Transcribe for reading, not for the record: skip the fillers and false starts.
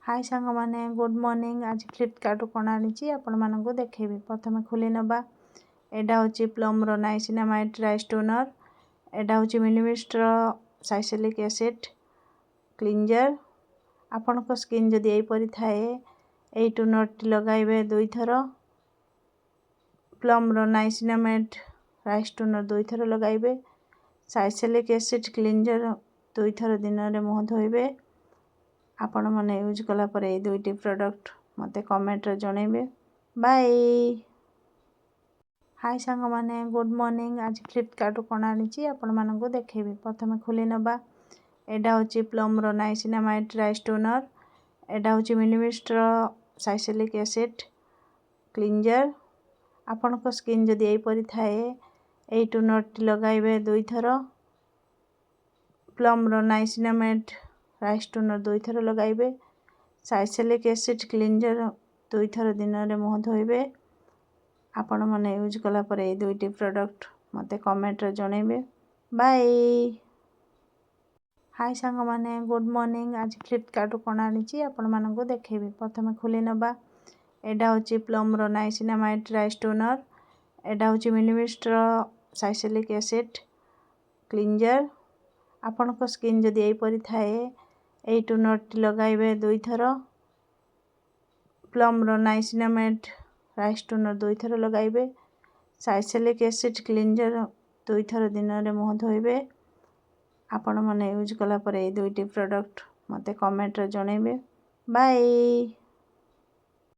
हाय सांग माने good morning. आज फ्लिपकार्ट कौन आनी आपण मानक देखेबी। प्रथम खोली नबा। एडा होची प्लम रो नाइसिनामाइड राइस टोनर। एडा होची मिनिमिस्टर साइसेलिक एसिड क्लींजर। आपण को स्किन जदि एई परि थाए एई टोनर टी लगाइबे 2 थर। प्लम रो नाइसिनामाइड राइस टोनर 2 थर लगाइबे। साइसेलिक एसिड क्लींजर 2 थर दिन रे मुह धोइबे। आपण माने यूज कला पर ए दुईटी प्रोडक्ट मते कमेंट रे जणेबे। बाय। हाय सांग माने गुड मॉर्निंग। आज फ्लिपकार्ट कौन आनी आपण मानक देखेबी। प्रथम खोली नबा। एडा होची प्लम रो नाइसिनामाइड राइस टोनर। एडा होची मिनिमिस्टर साइसेलिक एसिड क्लींजर। आपण को स्किन जदि एई परि थाए एई टोनर टी लगाइबे 2 थर। प्लम रो नाइसिनामाइड राइस टोनर 2 थर लगाइबे। साइसेलिक एसिड क्लींजर 2 थर दिन रे मुह धोइबे। आपण माने यूज कला पर ए दुईटी प्रोडक्ट मते कमेंट रे जणेबे। बाय। हाय सांग माने गुड मॉर्निंग। आज फ्लिपकार्ट कौन आनी आपण मानक देखेबी। प्रथम खोली नबा। एडा होची प्लम रो नाइसिनामाइड राइस टोनर। एडा होची मिनिमिस्टर साइसेलिक एसिड क्लींजर। आपण को स्किन जदि एई परि थाए एई टोनर टी लगाइबे 2 थर। प्लम रो नाइसिनामाइड राइस टोनर 2 थर लगाइबे। साइसेलिक एसिड क्लींजर 2 थर दिन रे मुह धोइबे। आपण माने यूज कला पर ए दुईटी प्रोडक्ट मते कमेंट रे जणेबे। बाय।